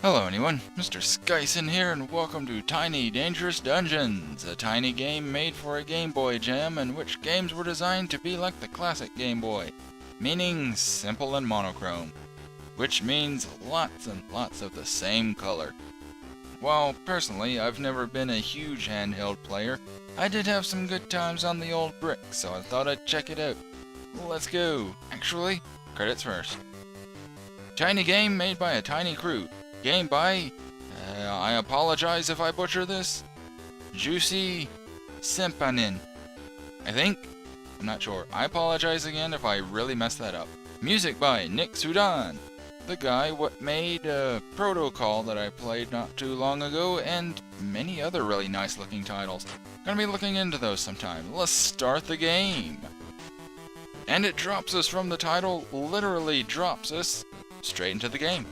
Hello anyone, Mr. Skyson here, and welcome to Tiny Dangerous Dungeons, a tiny game made for a Game Boy Jam in which games were designed to be like the classic Game Boy, meaning simple and monochrome, which means lots and lots of the same color. While personally I've never been a huge handheld player, I did have some good times on the old brick, so I thought I'd check it out. Let's go. Actually, credits first. Tiny game made by a tiny crew. Game by, I apologize if I butcher this, Juicy Sempanin, I think? I'm not sure. I apologize again if I really messed that up. Music by Nick Sudan, the guy what made Protocol that I played not too long ago, and many other really nice looking titles. Gonna be looking into those sometime. Let's start the game. And it drops us from the title, literally drops us straight into the game.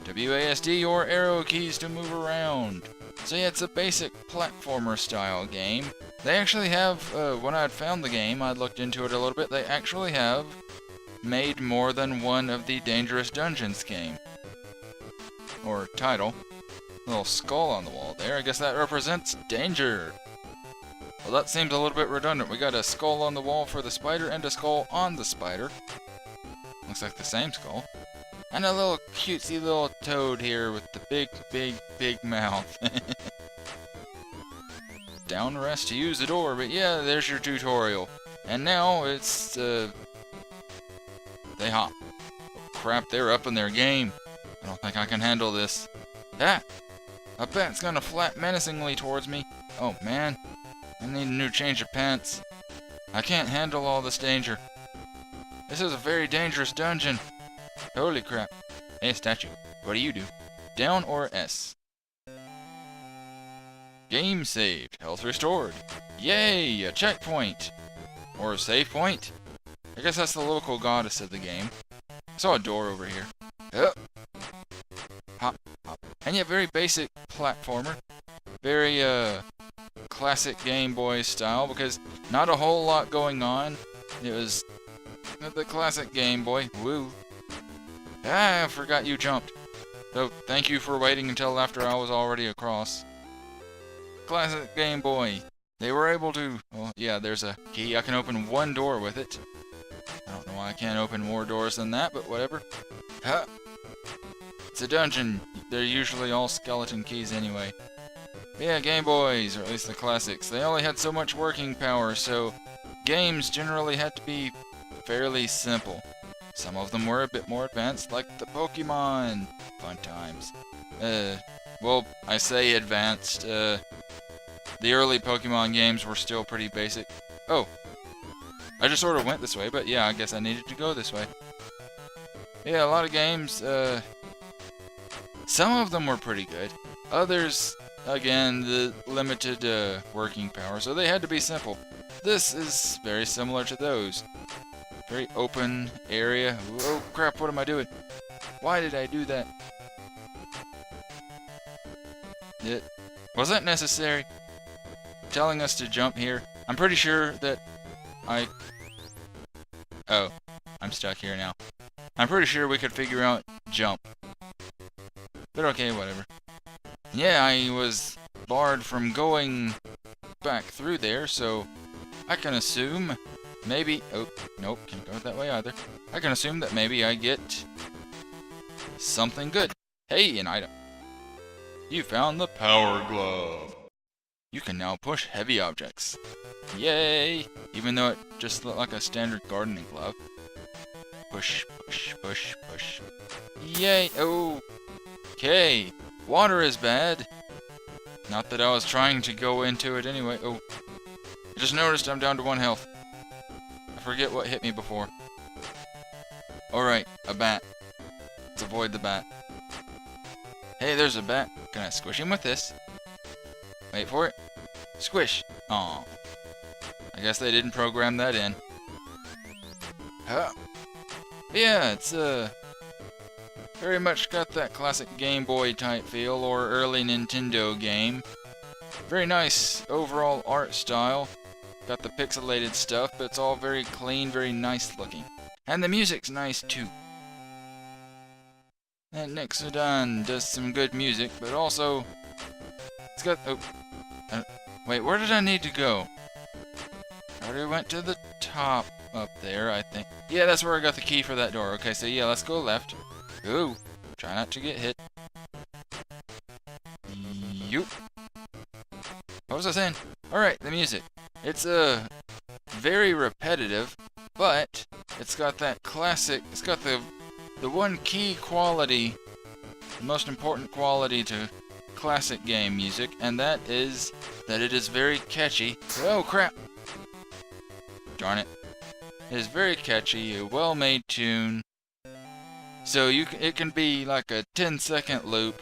WASD or arrow keys to move around. So yeah, it's a basic platformer style game. They actually have, when I'd found the game, I'd looked into it a little bit, they actually have made more than one of the Dangerous Dungeons game. Or title. Little skull on the wall there, I guess that represents danger. Well, that seems a little bit redundant. We got a skull on the wall for the spider and a skull on the spider. Looks like the same skull. And a little cutesy little toad here with the big mouth. Down rest to use the door, but yeah, there's your tutorial. And now it's, they hop. Oh, crap, they're up in their game. I don't think I can handle this. Ah! A bat's gonna flap menacingly towards me. Oh man, I need a new change of pants. I can't handle all this danger. This is a very dangerous dungeon. Holy crap. Hey, statue. What do you do? Down or S? Game saved. Health restored. Yay! A checkpoint! Or a save point? I guess that's the local goddess of the game. I saw a door over here. Hop. Hop. Hop. And yeah, very basic platformer. Very, classic Game Boy style, because not a whole lot going on. It was the classic Game Boy. Woo. Ah, I forgot you jumped. So, thank you for waiting until after I was already across. Classic Game Boy. They were able to... Well, yeah, there's a key. I can open one door with it. I don't know why I can't open more doors than that, but whatever. Huh. It's a dungeon. They're usually all skeleton keys anyway. But yeah, Game Boys, or at least the classics, they only had so much working power, so games generally had to be fairly simple. Some of them were a bit more advanced, like the Pokemon. Fun times. Well, I say advanced. The early Pokemon games were still pretty basic. Oh. I just sort of went this way, but yeah, I guess I needed to go this way. Yeah, a lot of games, some of them were pretty good. Others, again, the limited, working power, so they had to be simple. This is very similar to those. Very open area. Oh crap, what am I doing? Why did I do that? Was that necessary? Telling us to jump here? I'm pretty sure that Oh, I'm stuck here now. I'm pretty sure we could figure out jump. But okay, whatever. Yeah, I was barred from going back through there, so I can assume maybe... Oh, nope, can't go that way either. I can assume that maybe I get something good. Hey, an item. You found the Power Glove. You can now push heavy objects. Yay! Even though it just looked like a standard gardening glove. Push, push, push, push. Yay! Oh! Okay. Water is bad. Not that I was trying to go into it anyway. Oh. I just noticed I'm down to 1 health. I forget what hit me before. Alright, a bat. Let's avoid the bat. Hey, there's a bat. Can I squish him with this? Wait for it. Squish. Aw. I guess they didn't program that in. Huh. Yeah, it's, very much got that classic Game Boy type feel, or early Nintendo game. Very nice overall art style. Got the pixelated stuff, but it's all very clean, very nice looking. And the music's nice too. That Nixodon does some good music, but also it's got. Oh, wait, where did I need to go? I already went to the top up there, I think. Yeah, that's where I got the key for that door. Okay, so yeah, let's go left. Ooh, try not to get hit. Yoop. What was I saying? Alright, the music. It's very repetitive, but it's got that classic, it's got the one key quality, the most important quality to classic game music, and that is that it is very catchy. Oh crap! Darn it. It is very catchy, a well-made tune. So it can be like a 10-second loop,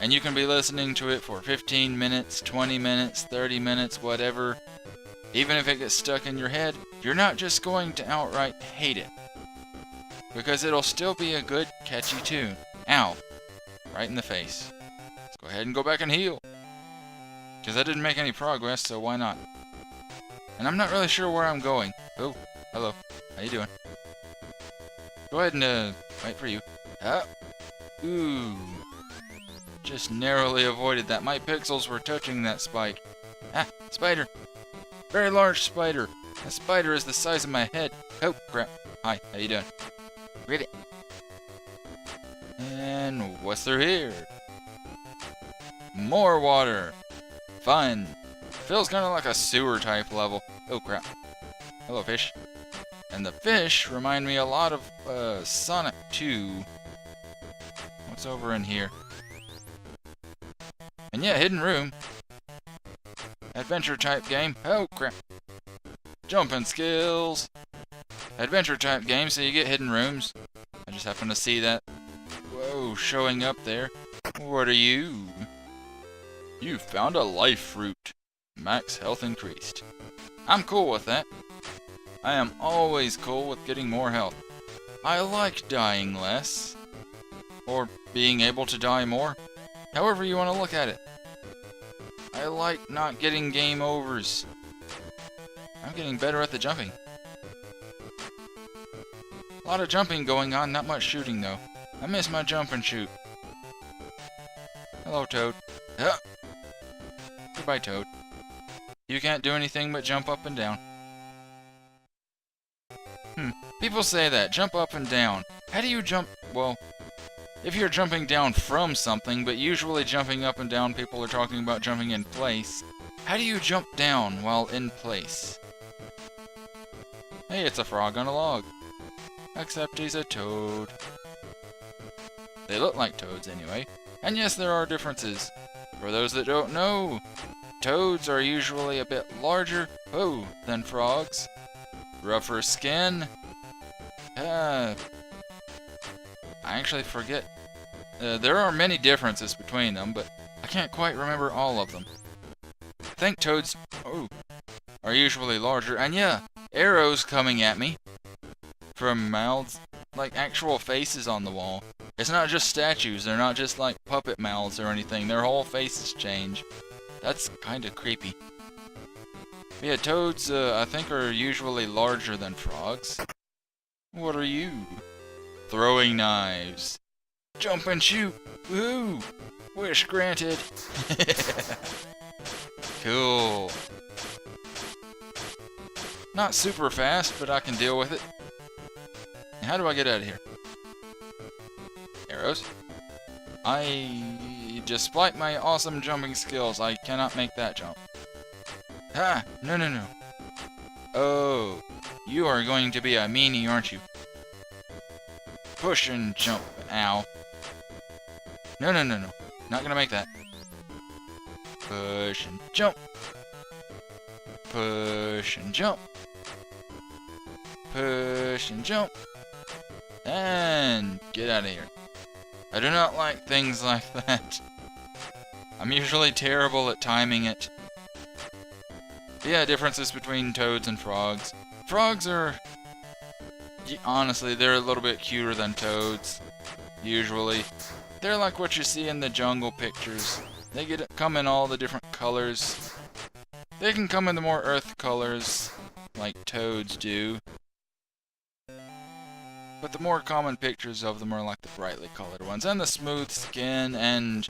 and you can be listening to it for 15 minutes, 20 minutes, 30 minutes, whatever. Even if it gets stuck in your head, you're not just going to outright hate it. Because it'll still be a good, catchy tune. Ow. Right in the face. Let's go ahead and go back and heal. Because I didn't make any progress, so why not? And I'm not really sure where I'm going. Oh, hello. How you doing? Go ahead and, wait for you. Ah. Ooh. Just narrowly avoided that. My pixels were touching that spike. Ah, spider. Very large spider. That spider is the size of my head. Oh, crap. Hi, how you doing? Really? And what's through here? More water. Fun. Feels kind of like a sewer type level. Oh, crap. Hello, fish. And the fish remind me a lot of Sonic 2. What's over in here? And yeah, hidden room. Adventure type game. Oh crap. Jumping skills. Adventure type game, so you get hidden rooms. I just happen to see that. Whoa, showing up there. What are you? You found a life fruit. Max health increased. I'm cool with that. I am always cool with getting more health. I like dying less. Or being able to die more. However you want to look at it. I like not getting game overs. I'm getting better at the jumping. A lot of jumping going on, not much shooting though. I miss my jump and shoot. Hello, Toad. Goodbye, Toad. You can't do anything but jump up and down. People say that. Jump up and down. How do you jump? Well, if you're jumping down from something, but usually jumping up and down, people are talking about jumping in place. How do you jump down while in place? Hey, it's a frog on a log. Except he's a toad. They look like toads anyway. And yes, there are differences. For those that don't know, toads are usually a bit larger, than frogs. Rougher skin. I actually forget. There are many differences between them, but I can't quite remember all of them. I think toads are usually larger, and yeah, arrows coming at me from mouths, like actual faces on the wall. It's not just statues, they're not just like puppet mouths or anything, their whole faces change. That's kinda creepy. Yeah, toads, I think are usually larger than frogs. What are you? Throwing knives. Jump and shoot! Woohoo! Wish granted! Cool. Not super fast, but I can deal with it. How do I get out of here? Arrows? Despite my awesome jumping skills, I cannot make that jump. Ha! No. Oh, you are going to be a meanie, aren't you? Push and jump. Ow. No. Not gonna make that. Push and jump. Push and jump. Push and jump. And get out of here. I do not like things like that. I'm usually terrible at timing it. Yeah, differences between toads and frogs. Frogs are... honestly, they're a little bit cuter than toads. Usually. They're like what you see in the jungle pictures. They come in all the different colors. They can come in the more earth colors, like toads do. but the more common pictures of them are like the brightly colored ones, and the smooth skin, and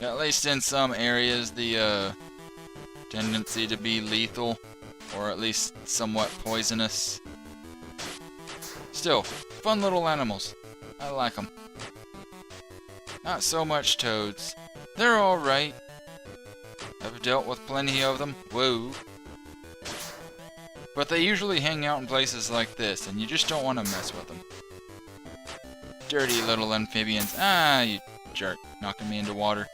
at least in some areas, the tendency to be lethal, or at least somewhat poisonous. Still, fun little animals. I like them. Not so much toads. They're alright. I've dealt with plenty of them. Whoa. But they usually hang out in places like this, and you just don't want to mess with them. Dirty little amphibians. Ah, you jerk. Knocking me into water.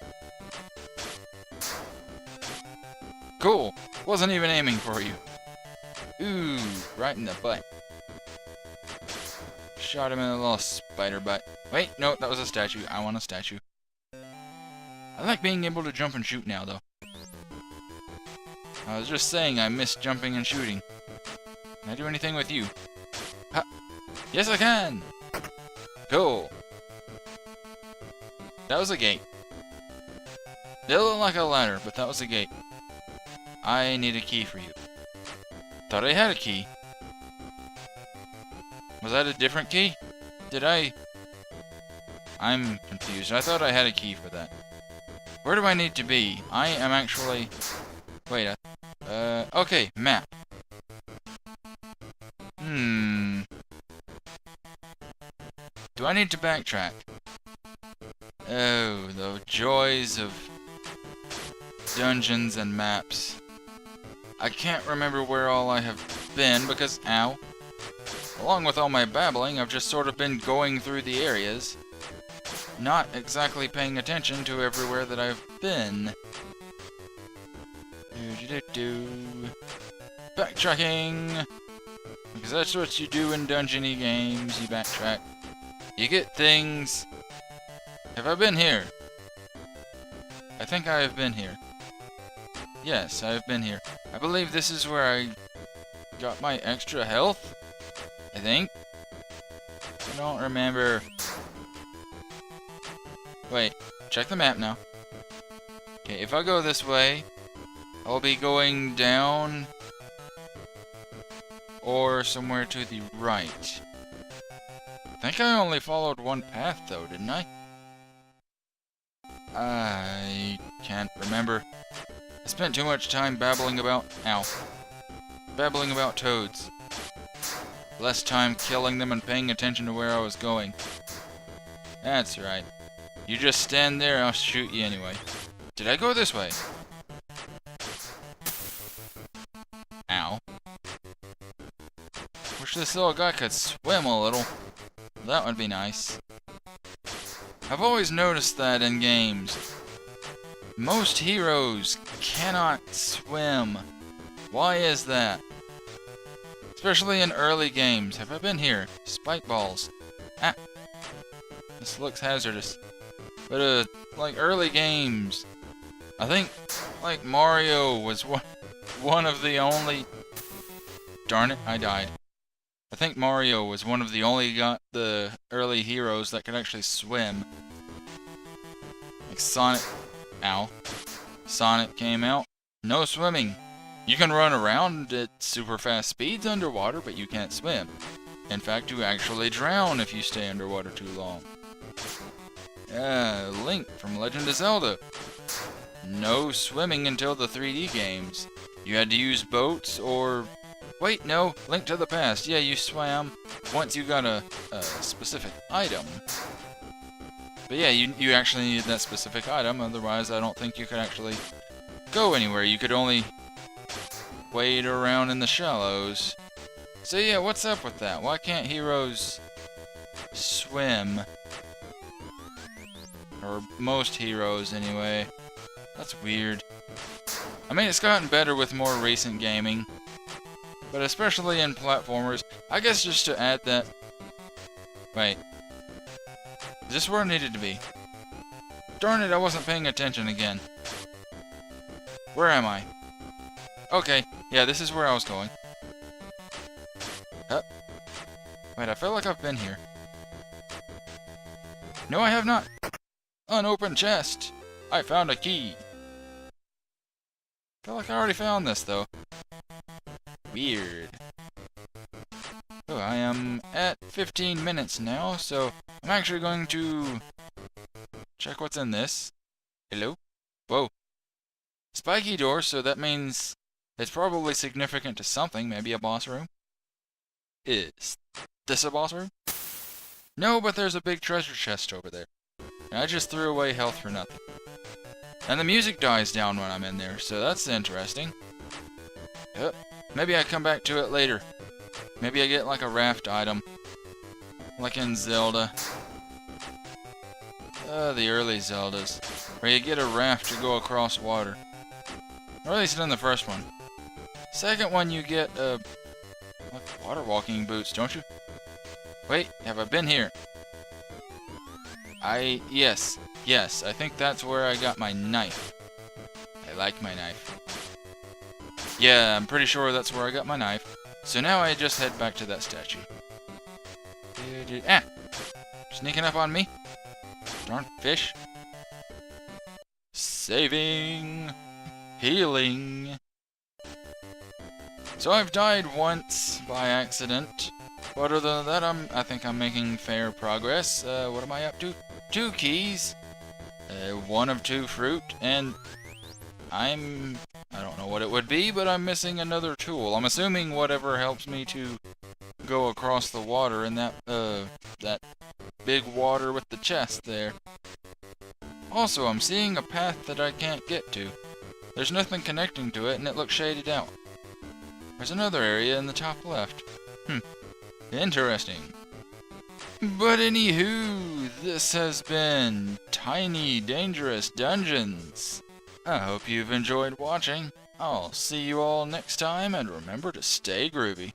Cool. Wasn't even aiming for you. Ooh, right in the butt. Shot him in the little spider butt. Wait, no, that was a statue. I want a statue. I like being able to jump and shoot now, though. I was just saying I miss jumping and shooting. Can I do anything with you? Ha! Yes, I can! Cool. That was a gate. It looked like a ladder, but that was a gate. I need a key for you. Thought I had a key. Was that a different key? Did I... I'm confused. I thought I had a key for that. Where do I need to be? I am actually... Wait, okay, map. Do I need to backtrack? Oh, the joys of dungeons and maps. I can't remember where all I have been because, ow. Along with all my babbling, I've just sort of been going through the areas, not exactly paying attention to everywhere that I've been. Backtracking! Because that's what you do in dungeony games, you backtrack. You get things. Have I been here? I think I have been here. Yes, I have been here. I believe this is where I got my extra health? I think? I don't remember. Wait, check the map now. Okay, if I go this way, I'll be going down or somewhere to the right. I think I only followed one path though, didn't I? I can't remember. I spent too much time babbling about... Ow. Babbling about toads. Less time killing them and paying attention to where I was going. That's right. You just stand there, I'll shoot you anyway. Did I go this way? Ow. Wish this little guy could swim a little. That would be nice. I've always noticed that in games. Most heroes cannot swim. Why is that? Especially in early games. Have I been here? Spike balls. Ah. This looks hazardous. But, like early games. I think, like, Mario was one of the only... Darn it, I died. I think Mario was one of the only the early heroes that could actually swim. Like Sonic... Ow. Sonic came out. No swimming. You can run around at super fast speeds underwater, but you can't swim. In fact, you actually drown if you stay underwater too long. Link from Legend of Zelda. No swimming until the 3D games. You had to use boats or... Wait, no. Link to the Past. Yeah, you swam once you got a specific item. But yeah, you actually needed that specific item, otherwise I don't think you could actually go anywhere. You could only wade around in the shallows. So yeah, what's up with that? Why can't heroes swim? Or most heroes, anyway. That's weird. I mean, it's gotten better with more recent gaming. But especially in platformers, I guess just to add that... Wait. Is this where I needed to be? Darn it, I wasn't paying attention again. Where am I? Okay, yeah, this is where I was going. Wait, I feel like I've been here. No, I have not. Unopened chest. I found a key. I feel like I already found this, though. Weird. So I am at 15 minutes now, so I'm actually going to check what's in this. Hello? Whoa. Spiky door, so that means it's probably significant to something, maybe a boss room. Is this a boss room? No, but there's a big treasure chest over there. And I just threw away health for nothing. And the music dies down when I'm in there, so that's interesting. Maybe I come back to it later. Maybe I get like a raft item. Like in Zelda. The early Zeldas. Where you get a raft to go across water. Or at least in the first one. Second one you get, like water walking boots, don't you? Wait, have I been here? Yes, I think that's where I got my knife. I like my knife. Yeah, I'm pretty sure that's where I got my knife. So now I just head back to that statue. Ah! Sneaking up on me. Darn fish. Saving. Healing. So I've died once by accident. But other than that, I think I'm making fair progress. What am I up to? 2 keys. 1 of 2 fruit. And I don't know what it would be, but I'm missing another tool. I'm assuming whatever helps me to go across the water in that big water with the chest there. Also, I'm seeing a path that I can't get to. There's nothing connecting to it, and it looks shaded out. There's another area in the top left. Interesting. But anywho, this has been Tiny Dangerous Dungeons. I hope you've enjoyed watching. I'll see you all next time, and remember to stay groovy.